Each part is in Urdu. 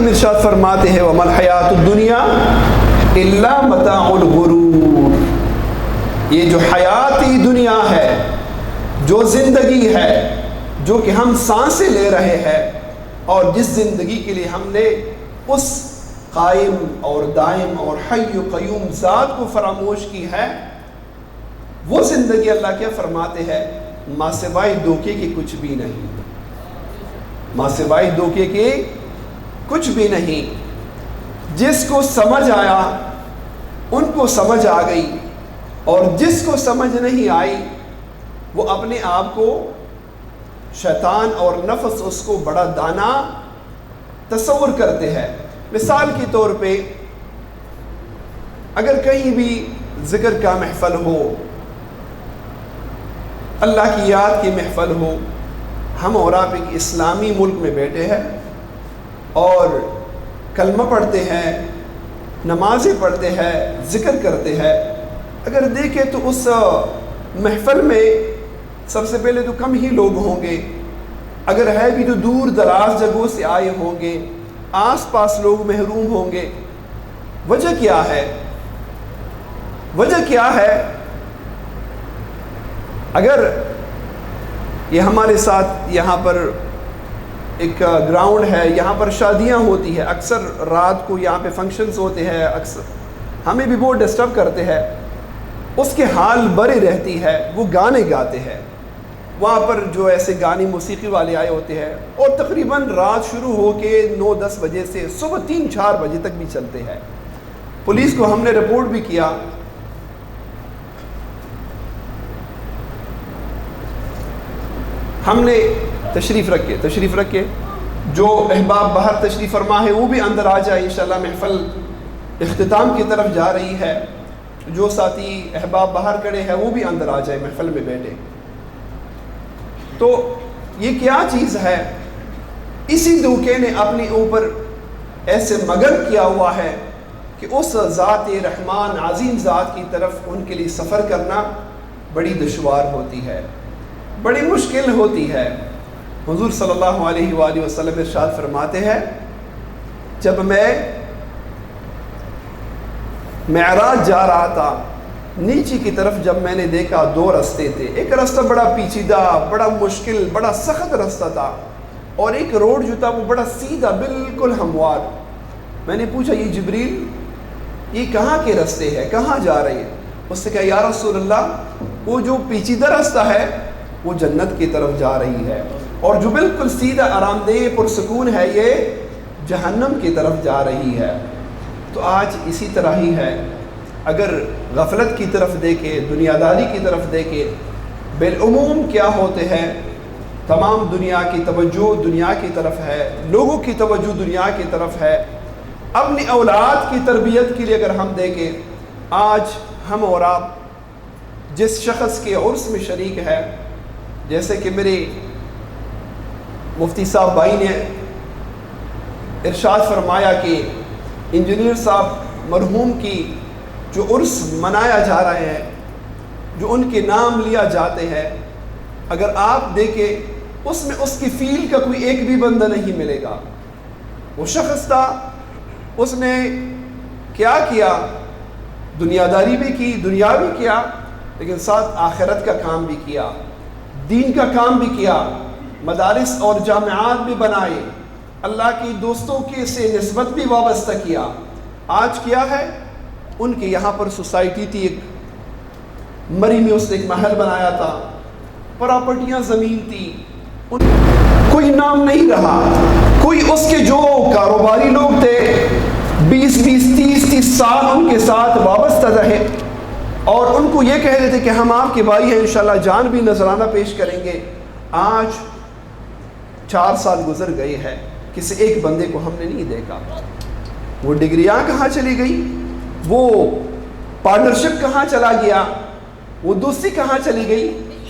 کریم ارشاد فرماتے ہیں وَمَا الْحَيَاةُ الدُّنْيَا إِلَّا مَتَاعُ الْغُرُورِ، یہ جو حیاتی دنیا ہے، جو زندگی ہے، جو کہ ہم سانسیں لے رہے ہیں، اور جس زندگی کے لیے ہم نے اس قائم اور دائم اور حی و قیوم ذات کو فراموش کی ہے، وہ زندگی اللہ کیا فرماتے ہیں ماں سوائے دھوکے کے کچھ بھی نہیں، ماں سوائے دھوکے کے کچھ بھی نہیں۔ جس کو سمجھ آیا ان کو سمجھ آ گئی، اور جس کو سمجھ نہیں آئی وہ اپنے آپ کو شیطان اور نفس اس کو بڑا دانا تصور کرتے ہیں۔ مثال کے طور پہ اگر کہیں بھی ذکر کا محفل ہو، اللہ کی یاد کی محفل ہو، ہم اور آپ ایک اسلامی ملک میں بیٹھے ہیں اور کلمہ پڑھتے ہیں، نمازیں پڑھتے ہیں، ذکر کرتے ہیں، اگر دیکھیں تو اس محفل میں سب سے پہلے تو کم ہی لوگ ہوں گے، اگر ہے بھی تو دور دراز جگہوں سے آئے ہوں گے، آس پاس لوگ محروم ہوں گے۔ وجہ کیا ہے؟ وجہ کیا ہے؟ اگر یہ ہمارے ساتھ یہاں پر ایک گراؤنڈ ہے، یہاں پر شادیاں ہوتی ہے، اکثر رات کو یہاں پہ فنکشنز ہوتے ہیں، اکثر ہمیں بھی بہت ڈسٹرب کرتے ہیں، اس کے حال بری رہتی ہے، وہ گانے گاتے ہیں، وہاں پر جو ایسے گانے موسیقی والے آئے ہوتے ہیں، اور تقریباً رات شروع ہو کے 9-10 بجے سے صبح 3-4 بجے تک بھی چلتے ہیں۔ پولیس کو ہم نے رپورٹ بھی کیا، ہم نے تشریف رکھے جو احباب باہر تشریف فرما ہے وہ بھی اندر آ جائے، انشاءاللہ محفل اختتام کی طرف جا رہی ہے، جو ساتھی احباب باہر کھڑے ہیں وہ بھی اندر آ جائے، محفل میں بیٹھے۔ تو یہ کیا چیز ہے؟ اسی دھوکے نے اپنے اوپر ایسے مگن کیا ہوا ہے کہ اس ذات رحمان عظیم ذات کی طرف ان کے لیے سفر کرنا بڑی دشوار ہوتی ہے، بڑی مشکل ہوتی ہے۔ حضور صلی اللہ علیہ وآلہ وسلم ارشاد فرماتے ہیں جب میں معراج جا رہا تھا، نیچے کی طرف جب میں نے دیکھا 2 راستے تھے، ایک راستہ بڑا پیچیدہ، بڑا مشکل، بڑا سخت راستہ تھا، اور ایک روڈ جو تھا وہ بڑا سیدھا بالکل ہموار۔ میں نے پوچھا یہ جبریل یہ کہاں کے راستے ہیں، کہاں جا رہے ہیں؟ اس سے کہا یا رسول اللہ وہ جو پیچیدہ راستہ ہے وہ جنت کی طرف جا رہی ہے، اور جو بالکل سیدھا آرام دہ پرسکون ہے یہ جہنم کی طرف جا رہی ہے۔ تو آج اسی طرح ہی ہے، اگر غفلت کی طرف دیکھے، دنیا داری کی طرف دیکھے، بالعموم کیا ہوتے ہیں، تمام دنیا کی توجہ دنیا کی طرف ہے، لوگوں کی توجہ دنیا کی طرف ہے۔ اپنی اولاد کی تربیت کے لیے اگر ہم دیکھیں، آج ہم اور آپ جس شخص کے عرس میں شریک ہے، جیسے کہ میرے مفتی صاحب بھائی نے ارشاد فرمایا کہ انجینئر صاحب مرحوم کی جو عرس منایا جا رہے ہیں، جو ان کے نام لیا جاتے ہیں، اگر آپ دیکھیں اس میں اس کی فیل کا کوئی ایک بھی بندہ نہیں ملے گا۔ وہ شخص تھا، اس نے کیا کیا؟ دنیا داری بھی کی، دنیا بھی کیا، لیکن ساتھ آخرت کا کام بھی کیا، دین کا کام بھی کیا، مدارس اور جامعات بھی بنائے، اللہ کی دوستوں کے سے نسبت بھی وابستہ کیا۔ آج کیا ہے؟ ان کے یہاں پر سوسائٹی تھی، ایک مری میں اس نے ایک محل بنایا تھا، پراپرٹیاں زمین تھی، کوئی نام نہیں رہا، کوئی اس کے جو کاروباری لوگ تھے 20-30 سال ان کے ساتھ وابستہ رہے، اور ان کو یہ کہہ رہے تھے کہ ہم آپ کے بھائی ہیں، انشاءاللہ جان بھی نذرانہ پیش کریں گے۔ آج 4 سال گزر گئے ہیں، کسی ایک بندے کو ہم نے نہیں دیکھا۔ وہ ڈگریاں کہاں چلی گئی؟ وہ پارٹنرشپ کہاں چلا گیا؟ وہ دوستی کہاں چلی گئی؟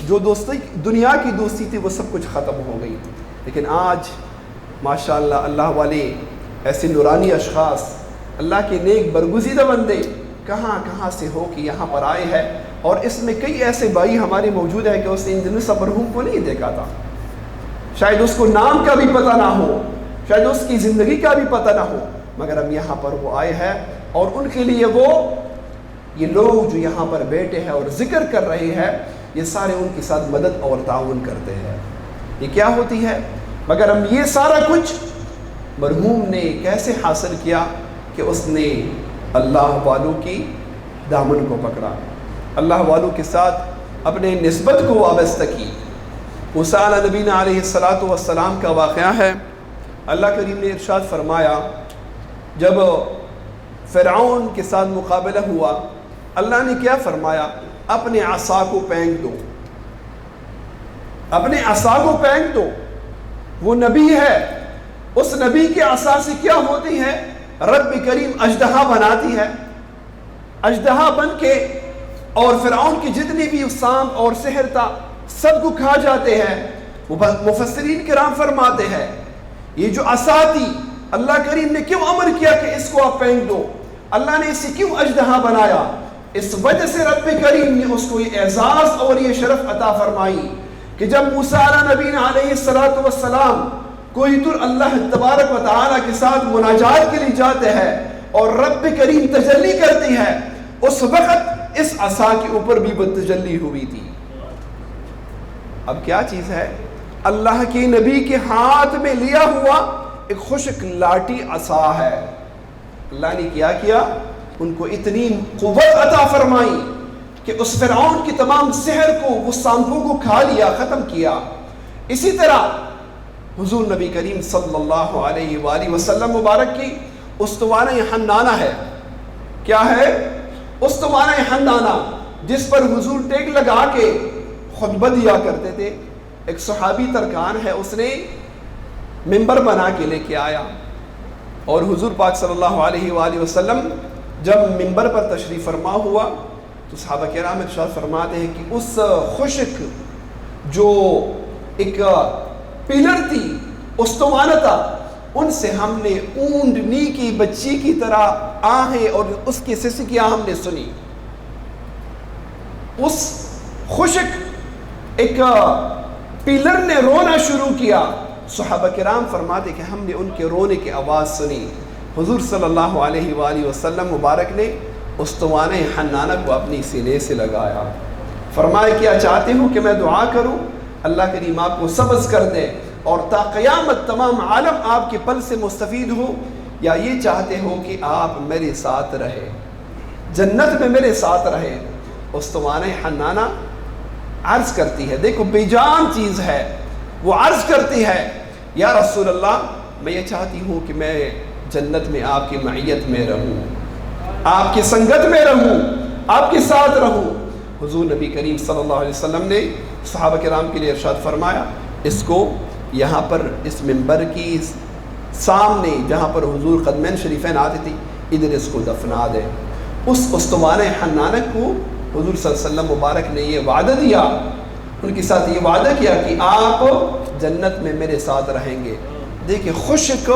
جو دوستی دنیا کی دوستی تھی وہ سب کچھ ختم ہو گئی۔ لیکن آج ماشاءاللہ اللہ والے ایسے نورانی اشخاص، اللہ کے نیک برگزیدہ بندے کہاں کہاں سے ہو کہ یہاں پر آئے ہیں، اور اس میں کئی ایسے بھائی ہمارے موجود ہیں کہ اس نے انجینئر صاحب مرحوم کو نہیں دیکھا تھا، شاید اس کو نام کا بھی پتہ نہ ہو، شاید اس کی زندگی کا بھی پتہ نہ ہو، مگر اب یہاں پر وہ آئے ہیں اور ان کے لیے یہ لوگ جو یہاں پر بیٹھے ہیں اور ذکر کر رہے ہیں، یہ سارے ان کے ساتھ مدد اور تعاون کرتے ہیں۔ یہ کیا ہوتی ہے؟ مگر ہم یہ سارا کچھ مرحوم نے کیسے حاصل کیا کہ اس نے اللہ والوں کی دامن کو پکڑا، اللہ والوں کے ساتھ اپنے نسبت کو وابستہ کی۔ موسیٰ علیہ نبینا علیہ السلام کا واقعہ ہے۔ اللہ کریم نے ارشاد فرمایا، جب فرعون کے ساتھ مقابلہ ہوا، اللہ نے کیا فرمایا؟ اپنے عصا کو پھینک دو، اپنے عصا کو پھینک دو۔ وہ نبی ہے، اس نبی کے عصا سے کیا ہوتی ہے؟ رب کریم اژدہا بناتی ہے، اژدہا بن کے اور فرعون کی جتنی بھی سانپ اور سحر تھا سب کو کھا جاتے ہیں۔ مفسرین کرام فرماتے ہیں یہ جو عصا تھی، اللہ کریم نے کیوں امر کیا کہ اس کو آپ پھینک دو؟ اللہ نے اسے کیوں اژدہا بنایا؟ اس وجہ سے رب کریم نے اس کو یہ اعزاز اور یہ شرف عطا فرمائی کہ جب موسیٰ علیہ نبینا علیہ السلام کوئی دور اللہ تبارک و تعالیٰ کے ساتھ مناجات کے لیے جاتے ہیں اور رب کریم تجلی کرتی ہے، اس وقت اس عصا کے اوپر بھی تجلی ہوئی تھی۔ اب کیا چیز ہے؟ اللہ کے نبی کے ہاتھ میں لیا ہوا ایک خشک لاٹھی عصا ہے۔ اللہ نے کیا ان کو اتنی قوت عطا فرمائی کہ اس فرعون کی تمام سحر کو، وہ سانپوں کو کھا لیا، ختم کیا۔ اسی طرح حضور نبی کریم صلی اللہ علیہ وآلہ وسلم مبارک کی استوانہ حنانہ ہے۔ کیا ہے؟ استوانہ حنانہ، جس پر حضور ٹیک لگا کے خطبہ دیا کرتے تھے۔ ایک صحابی ترکان ہے، اس نے ممبر بنا کے لے کے آیا، اور حضور پاک صلی اللہ علیہ وآلہ وسلم جب ممبر پر تشریف فرما ہوا تو صحابہ کرام ارشاد فرماتے ہیں کہ اس خشک جو ایک پلر تھی، استوانہ تھا، ان سے ہم نے اونٹنی کی بچی کی طرح آہیں اور اس کی سسکیاں ہم نے سنی۔ اس خشک ایک پلر نے رونا شروع کیا۔ صحابہ کرام فرماتے کہ ہم نے ان کے رونے کی آواز سنی۔ حضور صلی اللہ علیہ وآلہ وسلم مبارک نے استوانہ حنانہ کو اپنی سینے سے لگایا، فرمایا کیا چاہتے ہو کہ میں دعا کروں؟ اللہ کریم آپ کو سبز کر دے اور تا قیامت تمام عالم آپ کے پل سے مستفید ہو، یا یہ چاہتے ہو کہ آپ میرے ساتھ رہے، جنت میں میرے ساتھ رہے؟ استوانہ حنانہ عرض کرتی ہے، دیکھو بے جان چیز ہے، وہ عرض کرتی ہے یا رسول اللہ میں یہ چاہتی ہوں کہ میں جنت میں آپ کی معیت میں رہوں، آپ کی سنگت میں رہوں، آپ کے ساتھ رہوں۔ حضور نبی کریم صلی اللہ علیہ وسلم نے صحابہ کرام کے لیے ارشاد فرمایا، اس کو یہاں پر اس منبر کی سامنے جہاں پر حضور قدمین شریفین آتے تھی، ادھر اس کو دفنا دے۔ اس استوانہ حنانہ کو حضور صلی اللہ علیہ وسلم مبارک نے یہ وعدہ دیا، ان کے ساتھ یہ وعدہ کیا کہ آپ جنت میں میرے ساتھ رہیں گے۔ دیکھیں خشک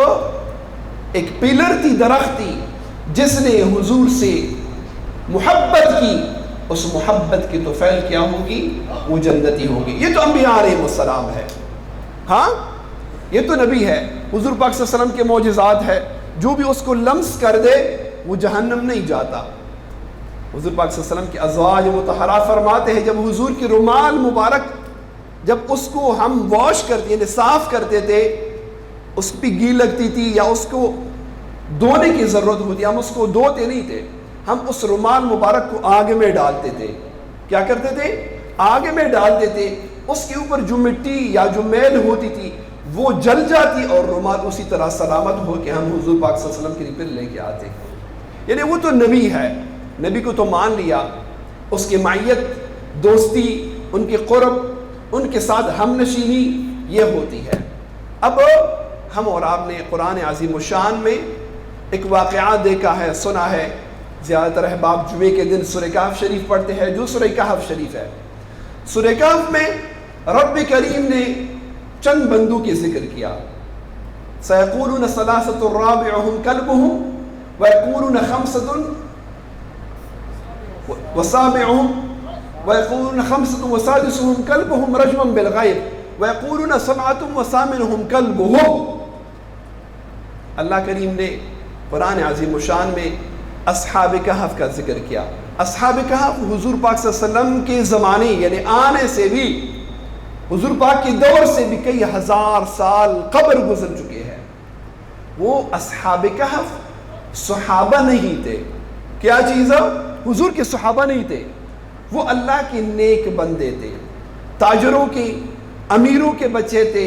ایک پلر تھی، درخت تھی، جس نے حضور سے محبت کی، اس محبت کی تو فعل کیا ہوگی؟ وہ جنتی ہوگی۔ یہ تو انبیاء علیہ السلام ہے، ہاں یہ تو نبی ہے، حضور پاک صلی اللہ علیہ وسلم کے معجزات ہے، جو بھی اس کو لمس کر دے وہ جہنم نہیں جاتا۔ حضور پاک صلی اللہ علیہ وسلم کے ازواج مطہرات فرماتے ہیں جب حضور کی رومال مبارک جب اس کو ہم واش کرتے یعنی صاف کرتے تھے، اس پہ گھی لگتی تھی یا اس کو دھونے کی ضرورت ہوتی، ہم اس کو دھوتے نہیں تھے، ہم اس رومال مبارک کو آگ میں ڈالتے تھے۔ کیا کرتے تھے؟ آگ میں ڈالتے تھے، اس کے اوپر جو مٹی یا جو میل ہوتی تھی وہ جل جاتی اور رومال اسی طرح سلامت ہو کے ہم حضور پاک صلی اللہ علیہ وسلم کے لیے پھر لے کے آتے۔ یعنی وہ تو نبی ہے، نبی کو تو مان لیا، اس کی معیت، دوستی، ان کے قرب، ان کے ساتھ ہم نشینی یہ ہوتی ہے۔ اب ہم اور آپ نے قرآن عظیم الشان میں ایک واقعہ دیکھا ہے، سنا ہے، زیادہ تر احباب جمعے کے دن سورہ کہف شریف پڑھتے ہیں، جو سورہ کہف شریف ہے۔ سورہ کہف میں رب کریم نے چند بندوں کی ذکر کیا، سَيَقُولُونَ ثَلَاثَةٌ رَابِعُهُمْ كَلْبُهُمْ وَيَقُولُونَ خَمْسَةٌ وَسَابِعُهُمْ وَيَقُولُونَ خَمْسَةٌ وَسَادِسُهُمْ كَلْبُهُمْ رَجْمًا بِالْغَيْبِ وَيَقُولُونَ سَبْعَةٌ وَثَامِنُهُمْ كَلْبُهُمْ۔ اللہ کریم نے قرآن عظیم الشان میں اصحاب کہف کا ذکر کیا. اصحاب کہف حضور پاک صلی اللہ علیہ وسلم کے زمانے یعنی آنے سے بھی، حضور پاک کے دور سے بھی کئی ہزار سال قبل گزر چکے ہیں. وہ اصحاب کہف صحابہ نہیں تھے. کیا چیز ہے؟ حضور کے صحابہ نہیں تھے. وہ اللہ کے نیک بندے تھے، تاجروں کے، امیروں کے بچے تھے،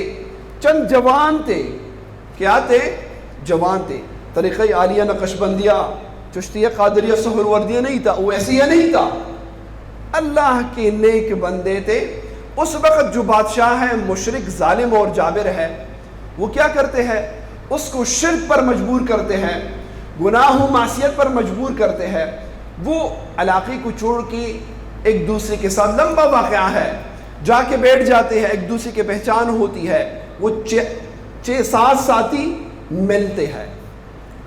چند جوان تھے. کیا تھے؟ جوان تھے. طریقہ عالیہ نقشبندیہ چشتیہ قادریہ سہروردیہ نہیں تھا، اویسیہ نہیں تھا. اللہ کے نیک بندے تھے. اس وقت جو بادشاہ ہے مشرک ظالم اور جابر ہے، وہ کیا کرتے ہیں؟ اس کو شرک پر مجبور کرتے ہیں، گناہ و معصیت پر مجبور کرتے ہیں. وہ علاقے کو چھوڑ کے ایک دوسرے کے ساتھ، لمبا واقعہ ہے، جا کے بیٹھ جاتے ہیں، ایک دوسرے کی پہچان ہوتی ہے. وہ 6-7 ساتھی ملتے ہیں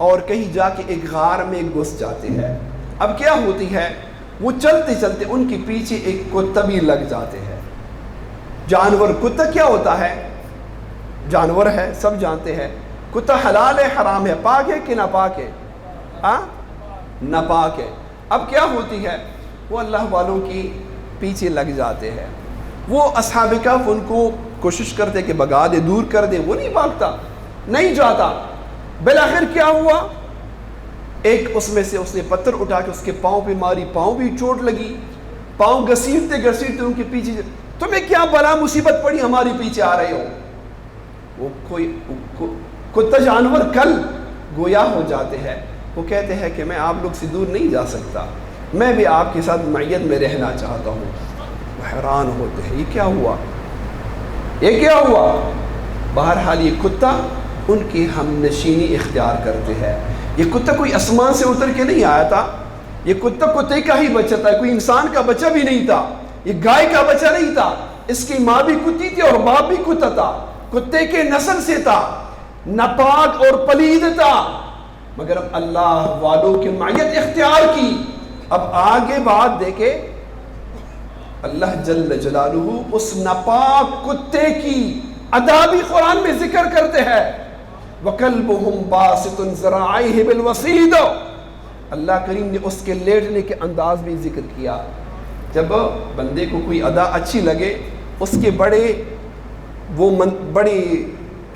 اور کہیں جا کے ایک غار میں گھس جاتے ہیں. اب کیا ہوتی ہے؟ وہ چلتے چلتے ان کے پیچھے ایک کتا بھی لگ جاتے ہیں. جانور، کتا کیا ہوتا ہے؟ جانور ہے، سب جانتے ہیں. کتا حلال ہے حرام ہے، پاک ہے کہ ناپاک ہے؟ ناپاک ہے. اب کیا ہوتی ہے؟ وہ اللہ والوں کی پیچھے لگ جاتے ہیں. وہ اصحاب کہف ان کو کوشش کرتے کہ بھگا دے، دور کر دے. وہ نہیں بھاگتا، نہیں جاتا. بالآخر کیا ہوا؟ ایک اس میں سے اس نے پتھر اٹھا کے اس کے پاؤں پہ ماری، پاؤں بھی چوٹ لگی. پاؤں گھسیٹتے گھسیٹتے ان کے پیچھے، تمہیں کیا بلا مصیبت پڑی ہماری پیچھے آ رہے ہو؟ وہ کوئی کتا جانور کل گویا ہو جاتے ہیں. وہ کہتے ہیں کہ میں آپ لوگ سے دور نہیں جا سکتا، میں بھی آپ کے ساتھ معیت میں رہنا چاہتا ہوں. وہ حیران ہوتے ہیں، یہ کیا ہوا، یہ کیا ہوا؟ بہرحال یہ کتا ان کی ہم نشینی اختیار کرتے ہیں. یہ کتا کوئی آسمان سے اتر کے نہیں آیا تھا، یہ کتا کتے کا ہی بچہ تھا، کوئی انسان کا بچہ بھی نہیں تھا، یہ گائے کا بچہ نہیں تھا. اس کی ماں بھی کتی تھی اور باپ بھی کتا تھا، کتے کے نسل سے تھا، ناپاک اور پلید تھا، مگر اب اللہ والوں کی معیت اختیار کی. اب آگے بات دیکھے، اللہ جل جلالہ اس ناپاک کتے کی ادا بھی قرآن میں ذکر کرتے ہیں. وَكَلْبُهُمْ بَاسِطٌ ذَرَاعَيْهِ بِالْوَصِيدِ. اللہ کریم نے اس کے لیٹنے کے انداز بھی ذکر کیا. جب بندے کو کوئی ادا اچھی لگے، اس کے بڑی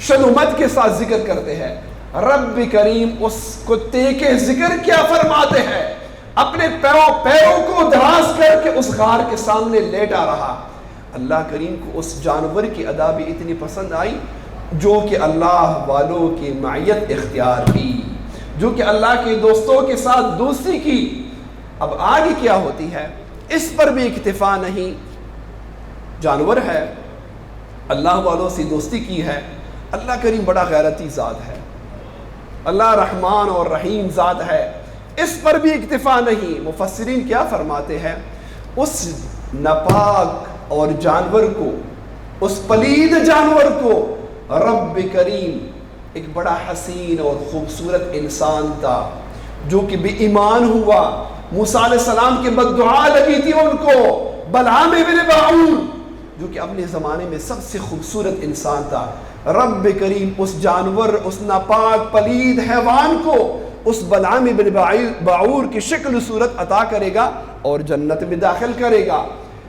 شلومت کے ساتھ ذکر کرتے ہیں. رب کریم اس کتے کے ذکر کیا فرماتے ہیں؟ اپنے پیروں کو دراز کر کے اس غار کے سامنے لیٹا رہا. اللہ کریم کو اس جانور کی ادا بھی اتنی پسند آئی جو کہ اللہ والوں کی معیت اختیار کی، جو کہ اللہ کے دوستوں کے ساتھ دوستی کی. اب آگے کیا ہوتی ہے؟ اس پر بھی اکتفا نہیں، جانور ہے، اللہ والوں سے دوستی کی ہے. اللہ کریم بڑا غیرتی ذات ہے، اللہ رحمان اور رحیم ذات ہے. اس پر بھی اکتفا نہیں. مفسرین کیا فرماتے ہیں؟ اس ناپاک اور جانور کو، اس پلید جانور کو رب کریم ایک بڑا حسین اور خوبصورت انسان تھا جو کہ بے ایمان ہوا. موسیٰ علیہ السلام کی بد دعا لگی تھی ان کو. بلعام ابن باعور جو کہ اپنے زمانے میں سب سے خوبصورت انسان تھا. رب کریم اس جانور، اس ناپاک پلید حیوان کو اس بلعام ابن باعور کی شکل صورت عطا کرے گا اور جنت میں داخل کرے گا.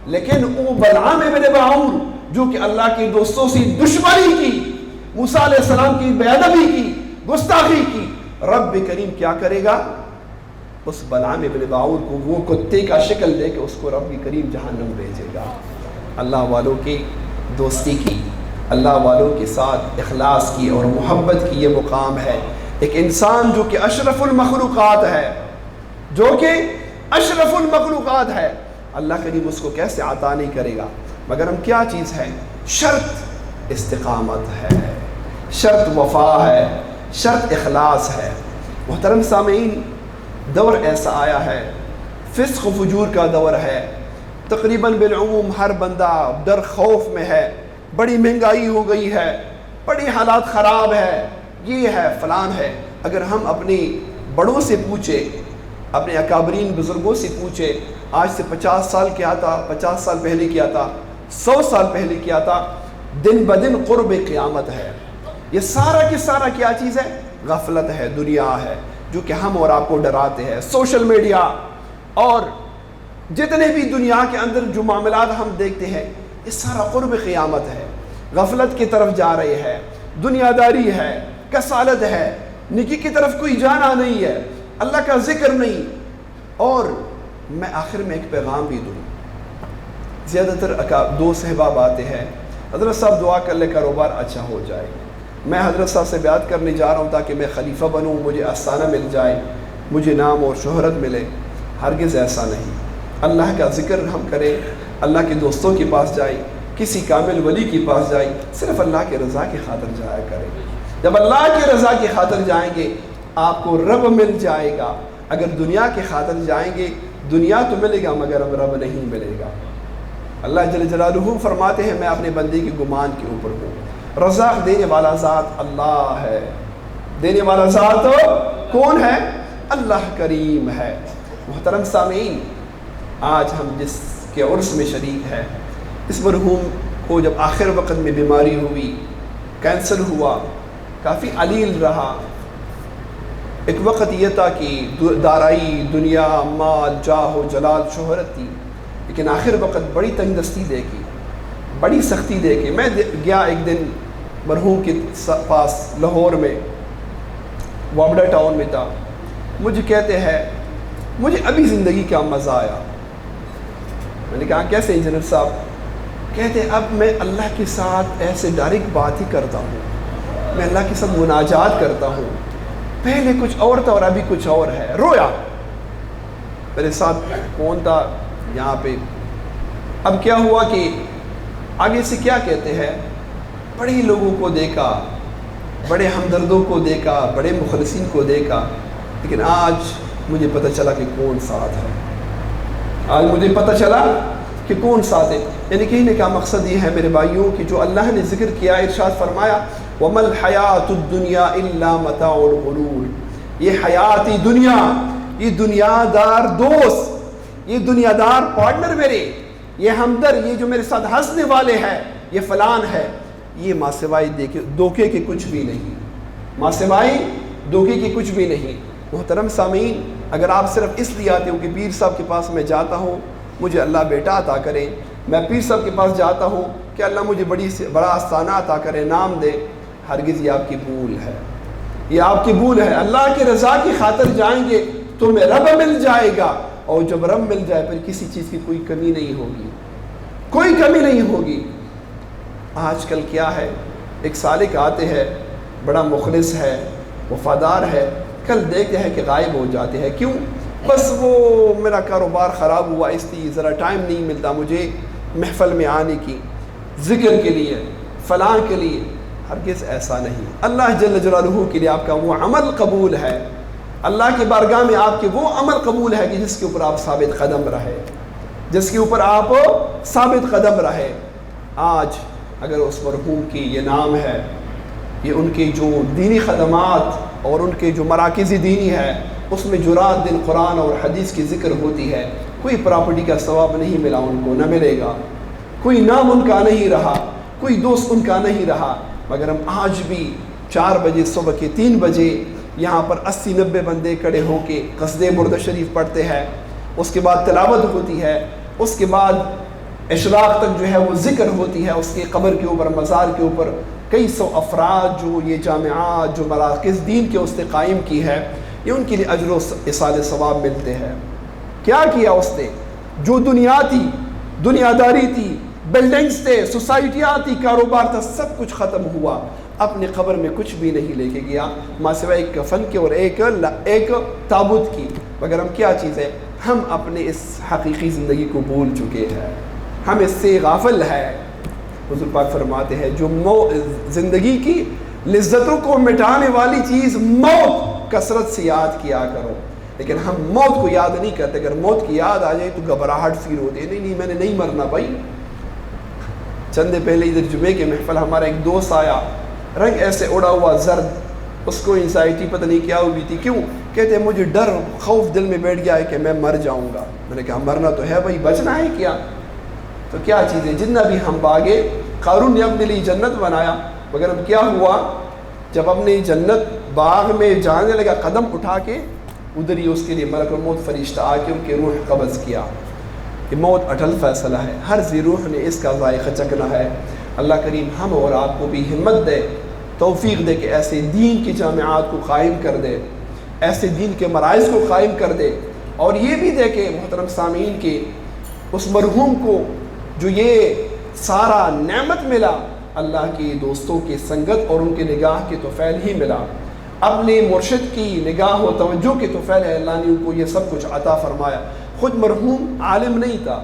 لیکن وہ بلعام ابن باعور جو کہ اللہ کے دوستوں سے دشمنی کی، موسیٰ علیہ السلام کی بے ادبی کی، گستاخی کی، رب کریم کیا کرے گا؟ اس بلعام ابن باعور کو وہ کتے کا شکل دے کے اس کو رب کریم جہنم بھیجے گا. اللہ والوں کی دوستی کی، اللہ والوں کے ساتھ اخلاص کی اور محبت کی یہ مقام ہے. ایک انسان جو کہ اشرف المخلوقات ہے، جو کہ اشرف المخلوقات ہے، اللہ کریم اس کو کیسے عطا نہیں کرے گا؟ مگر ہم کیا چیز ہے؟ شرط استقامت ہے، شرط وفا ہے، شرط اخلاص ہے. محترم سامعین، دور ایسا آیا ہے، فسق و فجور کا دور ہے. تقریباً بالعموم ہر بندہ ڈر خوف میں ہے. بڑی مہنگائی ہو گئی ہے، بڑی حالات خراب ہے، یہ ہے فلان ہے. اگر ہم اپنی بڑوں سے پوچھے، اپنے اکابرین بزرگوں سے پوچھے، آج سے 50 سال کیا تھا، 50 سال پہلے کیا تھا، 100 سال پہلے کیا تھا، دن بدن قرب قیامت ہے. یہ سارا کی سارا کیا چیز ہے؟ غفلت ہے، دنیا ہے جو کہ ہم اور آپ کو ڈراتے ہیں. سوشل میڈیا اور جتنے بھی دنیا کے اندر جو معاملات ہم دیکھتے ہیں یہ سارا قرب قیامت ہے. غفلت کی طرف جا رہے ہیں، دنیا داری ہے، کسالت ہے، نیکی کی طرف کوئی جانا نہیں ہے، اللہ کا ذکر نہیں. اور میں آخر میں ایک پیغام بھی دوں. زیادہ تر دوست احباب آتے ہیں، حضرت صاحب دعا کر لے کاروبار اچھا ہو جائے. میں حضرت صاحب سے بیعت کرنے جا رہا ہوں تاکہ میں خلیفہ بنوں، مجھے آستانہ مل جائے، مجھے نام اور شہرت ملے. ہرگز ایسا نہیں. اللہ کا ذکر ہم کریں، اللہ کے دوستوں کے پاس جائیں، کسی کامل ولی کے پاس جائیں، صرف اللہ کے رضا کی خاطر جایا کریں. جب اللہ کی رضا کی خاطر جائیں گے آپ کو رب مل جائے گا. اگر دنیا کی خاطر جائیں گے دنیا تو ملے گا مگر رب نہیں ملے گا. اللہ جل جلالہ فرماتے ہیں میں اپنے بندے کے گمان کے اوپر ہوں. رزاق دینے والا ذات اللہ ہے. دینے والا ذات کون ہے؟ اللہ کریم ہے. محترم سامعین، آج ہم جس کے عرس میں شریک ہیں، اس مرحوم کو جب آخر وقت میں بیماری ہوئی، کینسر ہوا، کافی علیل رہا. ایک وقت یہ تھا کہ دارائی، دنیا، مال، جاہ و جلال، شہرت تھی، لیکن آخر وقت بڑی تنگ دستی دیکھی، بڑی سختی دیکھی. میں گیا ایک دن مرحوم کے پاس لاہور میں، وابڈا ٹاؤن میں تھا. مجھے کہتے ہیں مجھے ابھی زندگی کا مزہ آیا. میں نے کہا کیسے انجینئر صاحب؟ کہتے اب میں اللہ کے ساتھ ایسے ڈائریکٹ بات ہی کرتا ہوں، میں اللہ کے ساتھ مناجات کرتا ہوں. پہلے کچھ اور تھا اور ابھی کچھ اور ہے. رویا. میرے ساتھ کون تھا یہاں پہ؟ اب کیا ہوا کہ آگے سے کیا کہتے ہیں، بڑے لوگوں کو دیکھا، بڑے ہمدردوں کو دیکھا، بڑے مخلصین کو دیکھا، لیکن آج مجھے پتہ چلا کہ کون ساتھ ہے. آج مجھے پتہ چلا کہ کون ساتھ ہے. یعنی کہنے کا مقصد یہ ہے میرے بھائیوں کہ جو اللہ نے ذکر کیا، ارشاد فرمایا وَمَا الْحَيَاةُ الدُّنْيَا إِلَّا مَتَاعُ الْغُرُورِ. یہ حیاتی دنیا، یہ دنیا دار دوست، یہ دنیا دار پارٹنر میرے، یہ ہمدرد، یہ جو میرے ساتھ ہنسنے والے ہیں، یہ فلان ہے، یہ ماں سوائے دھوکے کے کچھ بھی نہیں. ماں سوائے دھوکے کے کچھ بھی نہیں. محترم سامعین، اگر آپ صرف اس لیے آتے ہو کہ پیر صاحب کے پاس میں جاتا ہوں مجھے اللہ بیٹا عطا کرے، میں پیر صاحب کے پاس جاتا ہوں کہ اللہ مجھے بڑا آستانہ عطا کرے، نام دے، ہرگز یہ آپ کی بھول ہے. یہ آپ کی بھول ہے. اللہ کی رضا کی خاطر جائیں گے تو میں رب مل جائے گا، اور جب رب مل جائے پھر کسی چیز کی کوئی کمی نہیں ہوگی، کوئی کمی نہیں ہوگی. آج کل کیا ہے، ایک سالک آتے ہیں، بڑا مخلص ہے، وفادار ہے، کل دیکھتے ہیں کہ غائب ہو جاتے ہیں. کیوں؟ بس وہ میرا کاروبار خراب ہوا، اس لیے ذرا ٹائم نہیں ملتا مجھے محفل میں آنے کی، ذکر کے لیے، فلاں کے لیے. ہرگز ایسا نہیں. اللہ جل جلالہ کے لیے آپ کا وہ عمل قبول ہے، اللہ کی بارگاہ میں آپ کے وہ عمل قبول ہے کہ جس کے اوپر آپ ثابت قدم رہے، جس کے اوپر آپ ثابت قدم رہے. آج اگر اس مرحوم کی یہ نام ہے، یہ ان کی جو دینی خدمات اور ان کے جو مراکز دینی ہے اس میں جو رات دن قرآن اور حدیث کی ذکر ہوتی ہے، کوئی پراپرٹی کا ثواب نہیں ملا ان کو، نہ ملے گا. کوئی نام ان کا نہیں رہا، کوئی دوست ان کا نہیں رہا. مگر ہم آج بھی 4 بجے صبح کے 3 بجے یہاں پر 80-90 بندے کھڑے ہو کے قصیدہ برد شریف پڑھتے ہیں، اس کے بعد تلاوت ہوتی ہے، اس کے بعد اشراق تک جو ہے وہ ذکر ہوتی ہے. اس کے قبر کے اوپر، مزار کے اوپر کئی سو افراد جو یہ جامعات، جو مراکز دین کے اس نے قائم کی ہے، یہ ان کے لیے اجر و اصال ثواب ملتے ہیں. کیا کیا اس نے؟ جو دنیا تھی، دنیا داری تھی، بلڈنگز تھے، سوسائٹیاں تھی، کاروبار تھا، سب کچھ ختم ہوا. اپنے قبر میں کچھ بھی نہیں لے کے گیا ماں سوائے ایک کفن کے اور ایک تابوت کی. مگر ہم کیا چیز ہے، ہم اپنے اس حقیقی زندگی کو بھول چکے ہیں، ہم اس سے غافل ہے. حضور پاک فرماتے ہیں جو زندگی کی لذتوں کو مٹانے والی چیز موت، کثرت سے یاد کیا کرو. لیکن ہم موت کو یاد نہیں کرتے. اگر موت کی یاد آ جائے تو گھبراہٹ فیل ہوتی ہے، نہیں میں نے نہیں مرنا بھائی. چند دن پہلے ادھر جمعے کے محفل ہمارا ایک دوست آیا، رنگ ایسے اڑا ہوا زرد، اس کو انزائٹی پتہ نہیں کیا ہوئی تھی. کیوں؟ کہتے ہیں مجھے ڈر، خوف دل میں بیٹھ گیا ہے کہ میں مر جاؤں گا. میں نے کہا مرنا تو ہے بھائی، بچنا ہے کیا؟ تو کیا چیز ہے، جتنا بھی ہم بھاگے. قارون نے اپنے لیے جنت بنایا، مگر اب کیا ہوا، جب اپنی جنت باغ میں جانے لگا، قدم اٹھا کے ادھر ہی اس کے لیے ملک الموت فرشتہ آ کے ان کی روح قبض کیا. یہ موت اٹل فیصلہ ہے، ہر ذی روح نے اس کا ذائقہ چکھنا ہے. اللہ کریم ہم اور آپ کو بھی ہمت دے، توفیق دے کہ ایسے دین کی جامعات کو قائم کر دے، ایسے دین کے مراکز کو قائم کر دے. اور یہ بھی دے کہ محترم سامعین کے اس مرحوم کو جو یہ سارا نعمت ملا، اللہ کے دوستوں کی سنگت اور ان کی نگاہ کے طفیل ہی ملا. اپنے مرشد کی نگاہ و توجہ کے طفیل ہے اللہ نے ان کو یہ سب کچھ عطا فرمایا. خود مرحوم عالم نہیں تھا،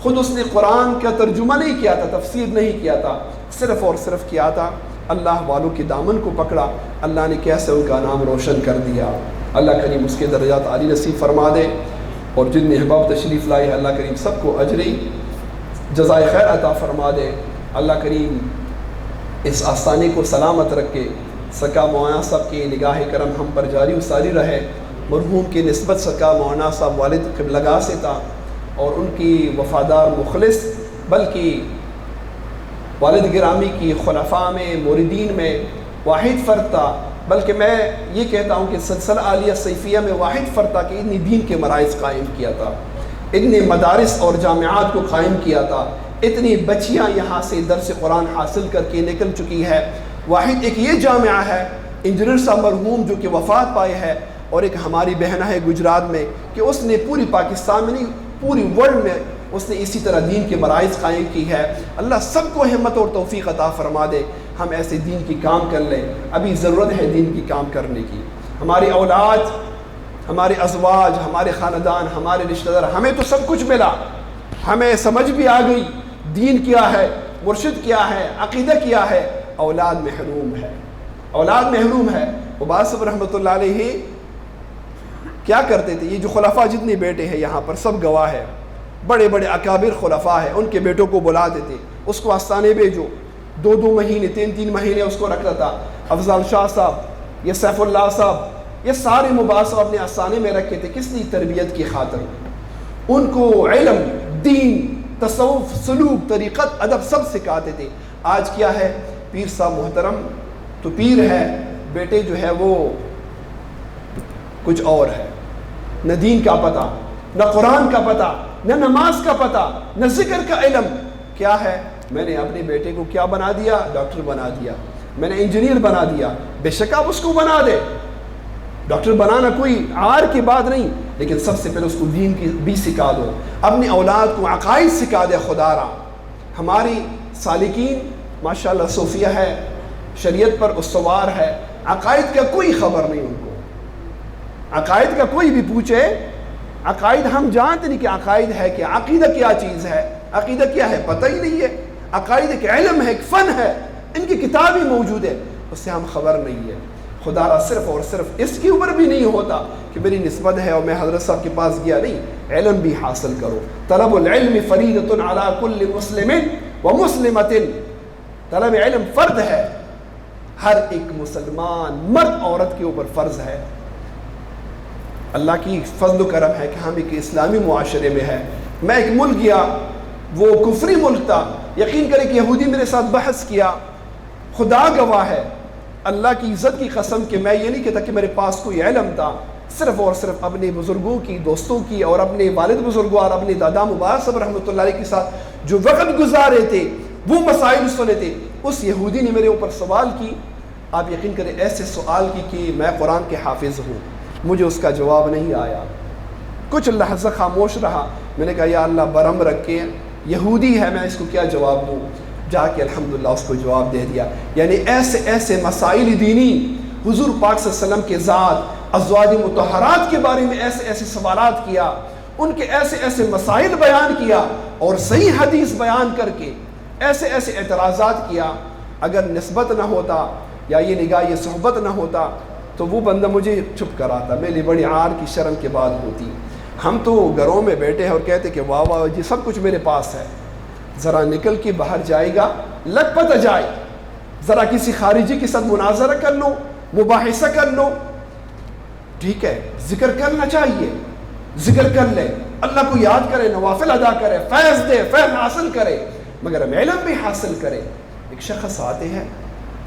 خود اس نے قرآن کا ترجمہ نہیں کیا تھا، تفسیر نہیں کیا تھا، صرف اور صرف کیا تھا اللہ والوں کے دامن کو پکڑا. اللہ نے کیسے ان کا نام روشن کر دیا. اللہ کریم اس کے درجات عالی نصیب فرما دے. اور جن نے احباب تشریف لائے ہیں اللہ کریم سب کو اجری جزائے خیر عطا فرما دے. اللہ کریم اس آستانے کو سلامت رکھے. سکا مولانا صاحب کی نگاہ کرم ہم پر جاری و ساری رہے. مرحوم کی نسبت سکا مولانا صاحب والد قبلگاہ سے تھا اور ان کی وفادار مخلص، بلکہ والد گرامی کی خلفاء میں موردین میں واحد فرد تھا. بلکہ میں یہ کہتا ہوں کہ سلسلہ عالیہ سیفیہ میں واحد فرد تھا کہ اتنی دین کے مراکز قائم کیا تھا، اتنے مدارس اور جامعات کو قائم کیا تھا، اتنی بچیاں یہاں سے درس قرآن حاصل کر کے نکل چکی ہے. واحد ایک یہ جامعہ ہے انجینئر صاحب مرحوم جو کہ وفات پائے ہے، اور ایک ہماری بہنہ ہے گجرات میں کہ اس نے پوری پاکستان میں نہیں پوری ورلڈ میں اس نے اسی طرح دین کے مراکز قائم کی ہے. اللہ سب کو ہمت اور توفیق عطا فرما دے. ہم ایسے دین کی کام کر لیں، ابھی ضرورت ہے دین کی کام کرنے کی. ہماری اولاد، ہمارے ازواج، ہمارے خاندان، ہمارے رشتہ دار، ہمیں تو سب کچھ ملا، ہمیں سمجھ بھی آ گئی دین کیا ہے، مرشد کیا ہے، عقیدہ کیا ہے. اولاد محروم ہے، اولاد محروم ہے. عباس صاحب رحمۃ اللہ علیہ کیا کرتے تھے؟ یہ جو خلفاء جتنے بیٹے ہیں یہاں پر سب گواہ ہے، بڑے بڑے اکابر خلفاء ہیں، ان کے بیٹوں کو بلاتے تھے، اس کو آستانے بھیجو. 2 مہینے 3 مہینے اس کو رکھتا تھا. افضل شاہ صاحب، یہ سیف اللہ صاحب، یہ سارے مباحث اپنے آستانے میں رکھے تھے. کس لیے؟ تربیت کی خاطر. ان کو علم، دین، تصوف، سلوک، طریقت، ادب سب سکھاتے تھے. آج کیا ہے؟ پیر صاحب محترم تو پیر ہے، بیٹے جو ہے وہ کچھ اور ہے. نہ دین کا پتہ، نہ قرآن کا پتہ، نہ نماز کا پتہ، نہ ذکر کا علم. کیا ہے؟ میں نے اپنے بیٹے کو کیا بنا دیا؟ ڈاکٹر بنا دیا. میں نے انجینئر بنا دیا. بے شک آپ اس کو بنا دے، ڈاکٹر بنانا کوئی عار کی بات نہیں، لیکن سب سے پہلے اس کو دین کی بھی سکھا دو. اپنی اولاد کو عقائد سکھا دے. خدا را ہماری سالکین ماشاءاللہ صوفیہ ہے، شریعت پر استوار ہے، عقائد کا کوئی خبر نہیں ان کو. عقائد کا کوئی بھی پوچھے، عقائد ہم جانتے نہیں کہ عقائد ہے کہ عقیدہ کیا چیز ہے، عقیدہ کیا ہے پتہ ہی نہیں ہے. عقائد ایک علم ہے، ایک فن ہے، ان کی کتاب ہی موجود ہے، اس سے ہم خبر نہیں ہے. خدا را صرف اور صرف اس کی عمر بھی نہیں ہوتا کہ میری نسبت ہے اور میں حضرت صاحب کے پاس گیا. نہیں، علم بھی حاصل کرو. طلب العلم فریضۃ علی کل مسلم و مسلمۃ. طلب علم فرض ہے، ہر ایک مسلمان مرد عورت کے اوپر فرض ہے. اللہ کی فضل و کرم ہے کہ ہم ایک اسلامی معاشرے میں ہے. میں ایک ملک گیا، وہ کفری ملک تھا. یقین کریں کہ یہودی میرے ساتھ بحث کیا. خدا گواہ ہے، اللہ کی عزت کی قسم کہ میں یہ نہیں کہتا کہ میرے پاس کوئی علم تھا. صرف اور صرف اپنے بزرگوں کی، دوستوں کی اور اپنے والد بزرگوں اور اپنے دادا مبارک صاحب رحمۃ اللہ علیہ کے ساتھ جو وقت گزارے تھے وہ مسائل سنے تھے. اس یہودی نے میرے اوپر سوال کی. آپ یقین کریں ایسے سوال کی کہ میں قرآن کے حافظ ہوں، مجھے اس کا جواب نہیں آیا. کچھ لحظہ خاموش رہا. میں نے کہا یا اللہ برہم رکھ کے، یہودی ہے، میں اس کو کیا جواب دوں؟ جا کے الحمدللہ اس کو جواب دے دیا. یعنی ایسے ایسے مسائل دینی، حضور پاک صلی اللہ علیہ وسلم کے ذات، ازواج مطہرات کے بارے میں ایسے ایسے سوالات کیا، ان کے ایسے ایسے مسائل بیان کیا اور صحیح حدیث بیان کر کے ایسے ایسے اعتراضات کیا. اگر نسبت نہ ہوتا یا یہ نگاہ، یہ صحبت نہ ہوتا تو وہ بندہ مجھے چپ کراتا، میرے لیے بڑی عار کی شرم کے بات ہوتی. ہم تو گھروں میں بیٹھے ہیں اور کہتے کہ واہ واہ جی سب کچھ میرے پاس ہے. ذرا نکل کے باہر جائے گا لگ پتہ جائے، ذرا کسی خارجی کے ساتھ مناظرہ کر لو، مباحثہ کر لو، ٹھیک ہے، ذکر کرنا چاہیے، ذکر کر لے، اللہ کو یاد کرے، نوافل ادا کرے، فیض دے، فہم حاصل کرے، مگر ہم علم بھی حاصل کرے. ایک شخص آتے ہیں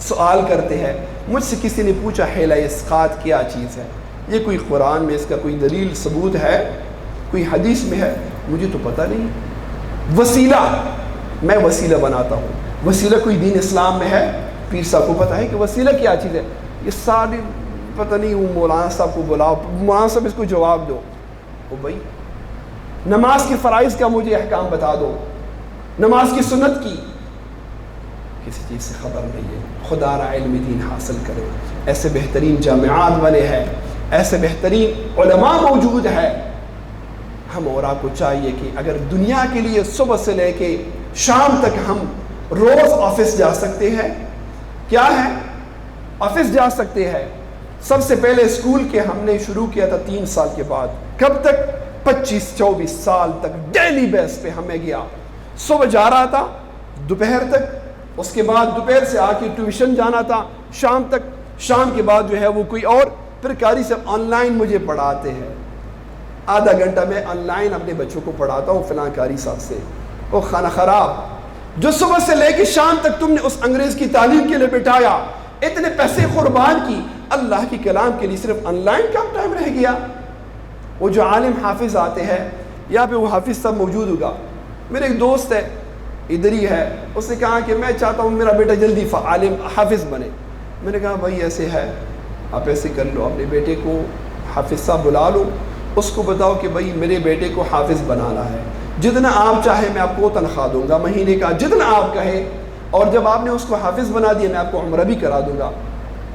سوال کرتے ہیں. مجھ سے کسی نے پوچھا حیلہ اسقاط کیا چیز ہے؟ یہ کوئی قرآن میں اس کا کوئی دلیل ثبوت ہے؟ کوئی حدیث میں ہے؟ مجھے تو پتہ نہیں. وسیلہ، میں وسیلہ بناتا ہوں. وسیلہ کوئی دین اسلام میں ہے؟ پیر صاحب کو پتہ ہے کہ وسیلہ کیا چیز ہے؟ یہ ساری پتہ نہیں. وہ مولانا صاحب کو بلاؤ، مولانا صاحب اس کو جواب دو. او بھائی نماز کے فرائض کا مجھے احکام بتا دو، نماز کی سنت کی. کسی چیز سے خبر نہیں ہے. خدا را علم دین حاصل کرے. ایسے بہترین جامعات بنے ہیں، ایسے بہترین علماء موجود ہے. ہم اور آپ کو چاہیے کہ اگر دنیا کے لیے صبح سے لے کے شام تک ہم روز آفس جا سکتے ہیں، کیا ہے آفس جا سکتے ہیں. سب سے پہلے اسکول کے ہم نے شروع کیا تھا 3 سال کے بعد. کب تک؟ 25-24 سال تک ڈیلی بیس پہ ہمیں گیا. صبح جا رہا تھا دوپہر تک، اس کے بعد دوپہر سے آ کے ٹیوشن جانا تھا شام تک. شام کے بعد جو ہے وہ کوئی اور، پھر قاری صاحب آن لائن مجھے پڑھاتے ہیں. آدھا گھنٹہ میں آن لائن اپنے بچوں کو پڑھاتا ہوں فلاں قاری صاحب سے. وہ خانہ خراب، جو صبح سے لے کے شام تک تم نے اس انگریز کی تعلیم کے لیے بٹھایا، اتنے پیسے قربان کی، اللہ کی کلام کے لیے صرف آن لائن کم ٹائم رہ گیا. وہ جو عالم حافظ آتے ہیں، یہاں پہ وہ حافظ صاحب موجود ہوگا. میرے ایک دوست ہے ادھر ہی ہے، اس نے کہا کہ میں چاہتا ہوں میرا بیٹا جلدی عالم حافظ بنے. میں نے کہا بھائی ایسے ہے، آپ ایسے کر لو، اپنے بیٹے کو حافظ صاحب بلا لو، اس کو بتاؤ کہ بھائی میرے بیٹے کو حافظ بنانا ہے، جتنا آپ چاہے میں آپ کو تنخواہ دوں گا مہینے کا، جتنا آپ کہے. اور جب آپ نے اس کو حافظ بنا دیا میں آپ کو عمرہ بھی کرا دوں گا.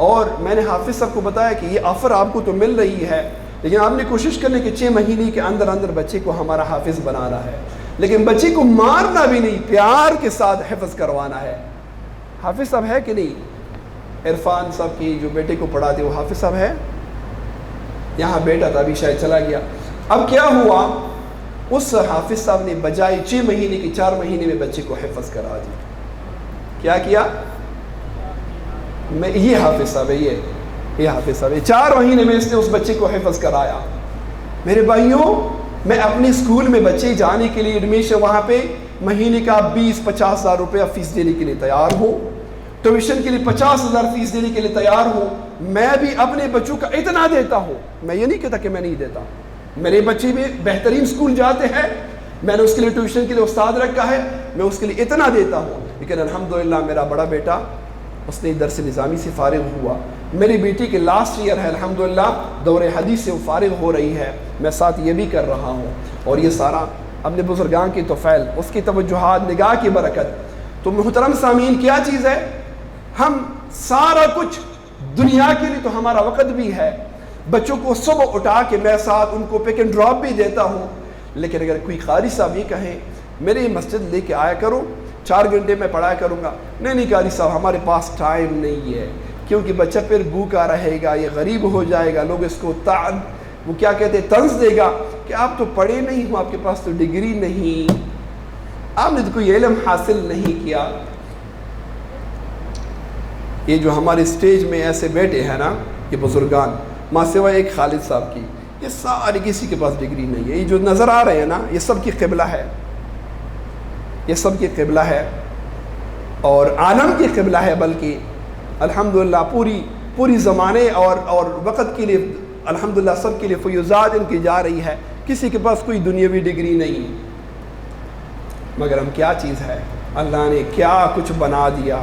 اور میں نے حافظ صاحب کو بتایا کہ یہ آفر آپ کو تو مل رہی ہے، لیکن آپ نے کوشش کرنے کہ 6 مہینے کے اندر اندر بچے کو ہمارا حافظ بنانا ہے. لیکن بچے کو مارنا بھی نہیں، پیار کے ساتھ حفظ کروانا ہے. حافظ صاحب ہے کہ نہیں؟ عرفان صاحب کی جو بیٹے کو پڑھاتے وہ حافظ صاحب ہے. یہاں بیٹا تھا، ابھی شاید چلا گیا. اب کیا ہوا، اس حافظ صاحب نے بجائے 6 مہینے کی 4 مہینے میں بچے کو حفظ کرا دی. کیا کیا؟ میں یہ حافظ صاحب ہے، یہ حافظ صاحب ہے. 4 مہینے میں اس نے اس بچے کو حفظ کرایا. میرے بھائیوں، میں اپنے اسکول میں بچے جانے کے لیے ایڈمیشن وہاں پہ مہینے کا 20-50 ہزار روپیہ فیس دینے کے لیے تیار ہوں. ٹیوشن کے لیے 50 ہزار فیس دینے کے لیے تیار ہوں. میں بھی اپنے بچوں کا اتنا دیتا ہوں. میں یہ نہیں کہتا کہ میں نہیں دیتا. میرے بچے بھی بہترین اسکول جاتے ہیں، میں نے اس کے لیے ٹیوشن کے لیے استاد رکھا ہے، میں اس کے لیے اتنا دیتا ہوں. لیکن الحمدللہ میرا بڑا بیٹا اس نے درس نظامی سے فارغ ہوا. میری بیٹی کے لاسٹ ایئر ہے الحمدللہ، دور حدیث سے وہ فارغ ہو رہی ہے. میں ساتھ یہ بھی کر رہا ہوں. اور یہ سارا اپنے بزرگان کی توفیل، اس کی توجہات، نگاہ کی برکت. تو محترم سامعین، کیا چیز ہے؟ ہم سارا کچھ دنیا کے لیے تو ہمارا وقت بھی ہے. بچوں کو صبح اٹھا کے میں ساتھ ان کو پک اینڈ ڈراپ بھی دیتا ہوں. لیکن اگر کوئی قاری صاحب یہ کہیں میرے مسجد لے کے آیا کرو، 4 گھنٹے میں پڑھایا کروں گا، نہیں قاری صاحب ہمارے پاس ٹائم نہیں ہے، کیونکہ بچہ پھر بھوکا رہے گا، یہ غریب ہو جائے گا، لوگ اس کو وہ کیا کہتے ہیں طنز دے گا کہ آپ تو پڑھے نہیں ہو، آپ کے پاس تو ڈگری نہیں، آپ نے تو کوئی علم حاصل نہیں کیا. یہ جو ہمارے اسٹیج میں ایسے بیٹھے ہیں نا، یہ بزرگان، ماں سوائے ایک خالد صاحب کی، یہ سارے کسی کے پاس ڈگری نہیں ہے. یہ جو نظر آ رہے ہیں نا، یہ سب کی قبلہ ہے، یہ سب کی قبلہ ہے اور عالم کی قبلہ ہے. بلکہ الحمدللہ پوری زمانے اور وقت کے لیے الحمدللہ سب کے لیے فیوزات ان کی جا رہی ہے. کسی کے پاس کوئی دنیاوی ڈگری نہیں. مگر ہم کیا چیز ہے، اللہ نے کیا کچھ بنا دیا.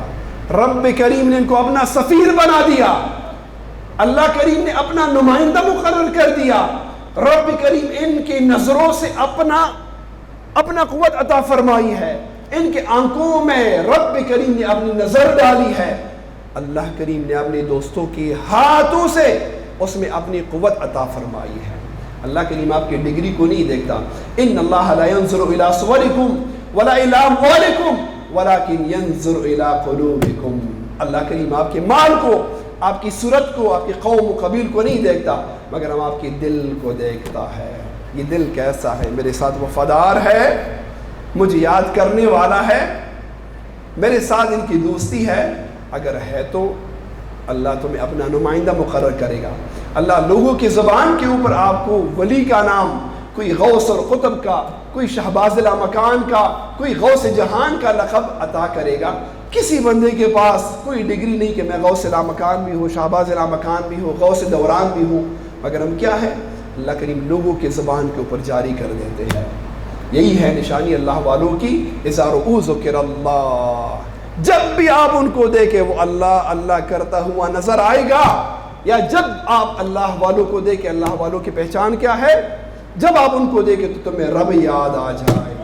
رب کریم نے ان کو اپنا سفیر بنا دیا، اللہ کریم نے اپنا نمائندہ مقرر کر دیا. رب کریم ان کی نظروں سے اپنا قوت عطا فرمائی ہے. ان کے آنکھوں میں رب کریم نے اپنی نظر ڈالی ہے. اللہ کریم نے اپنے دوستوں کے ہاتھوں سے اس میں اپنی قوت عطا فرمائی ہے. اللہ کریم آپ کی ڈگری کو نہیں دیکھتا. ان اللہ لا ينظر الى صورکم ولا الى اموالکم ولكن ينظر الى قلوبکم. اللہ کریم آپ کے مال کو، آپ کی صورت کو، آپ کی قوم و قبیل کو نہیں دیکھتا، مگر ہم آپ کے دل کو دیکھتا ہے. یہ دل کیسا ہے؟ میرے ساتھ وفادار ہے، مجھے یاد کرنے والا ہے، میرے ساتھ ان کی دوستی ہے. اگر ہے تو اللہ تمہیں اپنا نمائندہ مقرر کرے گا. اللہ لوگوں کی زبان کے اوپر آپ کو ولی کا نام، کوئی غوث اور قطب کا، کوئی شہباز لامکان کا، کوئی غوث جہان کا لقب عطا کرے گا. کسی بندے کے پاس کوئی ڈگری نہیں کہ میں غوث لامکان بھی ہوں، شہباز لامکان بھی ہوں، غوث دوران بھی ہوں، مگر ہم کیا ہے؟ اللہ کریم لوگوں کے زبان کے اوپر جاری کر دیتے ہیں۔ یہی ہے نشانی اللہ والوں کی، اذا رؤوا ذکر اللہ، جب بھی آپ ان کو دیکھیں وہ اللہ اللہ کرتا ہوا نظر آئے گا۔ یا جب آپ اللہ والوں کو دیکھیں، اللہ والوں کی پہچان کیا ہے؟ جب آپ ان کو دیکھیں تو تمہیں رب یاد آ جائے۔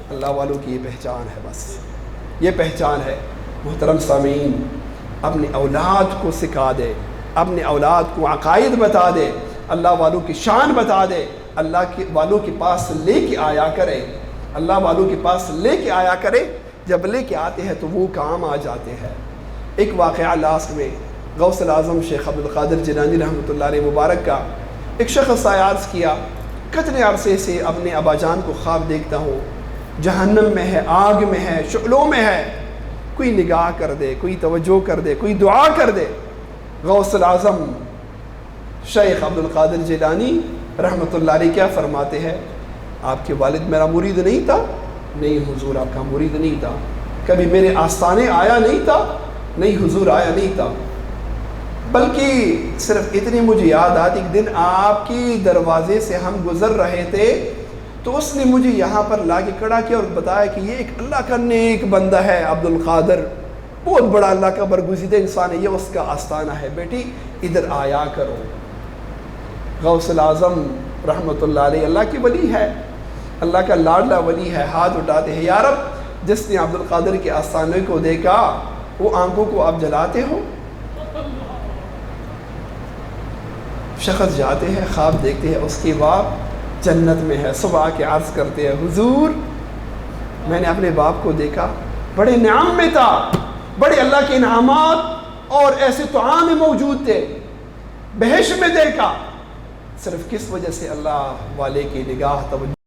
اللہ والوں کی یہ پہچان ہے، بس یہ پہچان ہے۔ محترم سامعین، اپنی اولاد کو سکھا دے، اپنے اولاد کو عقائد بتا دے، اللہ والوں کی شان بتا دے، اللہ والوں کے پاس لے کے آیا کرے، اللہ والوں کے پاس لے کے آیا کرے۔ جب لے کے آتے ہیں تو وہ کام آ جاتے ہیں۔ ایک واقعہ لاسٹ میں غوث الاعظم شیخ عبدالقادر جیلانی رحمۃ اللہ علیہ مبارک کا، ایک شخص آیا عرض کیا، کتنے عرصے سے اپنے ابا جان کو خواب دیکھتا ہوں، جہنم میں ہے، آگ میں ہے، شعلوں میں ہے، کوئی نگاہ کر دے، کوئی توجہ کر دے، کوئی دعا کر دے۔ غوث الاعظم شیخ عبدالقادر جیلانی رحمۃ اللہ علیہ کیا فرماتے ہیں؟ آپ کے والد میرا مرید نہیں تھا؟ نہیں حضور، آپ کا مرید نہیں تھا۔ کبھی میرے آستانے آیا نہیں تھا؟ نہیں حضور، آیا نہیں تھا۔ بلکہ صرف اتنی مجھے یاد آتی، ایک دن آپ کی دروازے سے ہم گزر رہے تھے تو اس نے مجھے یہاں پر لا کے کھڑا کیا اور بتایا کہ یہ ایک اللہ کا نیک بندہ ہے عبدالقادر، بہت بڑا اللہ کا برگزیدہ انسان ہے، یہ اس کا آستانہ ہے، بیٹی ادھر آیا کرو۔ غوث الاعظم رحمۃ اللہ علیہ اللہ کی ولی ہے، اللہ کا لاڈلا ولی ہے، ہاتھ اٹھاتے ہیں، یا رب جس نے عبدالقادر کے آستانے کو دیکھا وہ آنکھوں کو آپ جلاتے ہو؟ شخص جاتے ہیں، خواب دیکھتے ہیں، اس کی باپ جنت میں ہے، صبح کے عرض کرتے ہیں، حضور میں نے اپنے باپ کو دیکھا، بڑے نعم میں تھا، بڑے اللہ کے انعامات اور ایسے طعام موجود تھے، بہشت میں دیکھا، صرف کس وجہ سے؟ اللہ والے کی نگاہ توجہ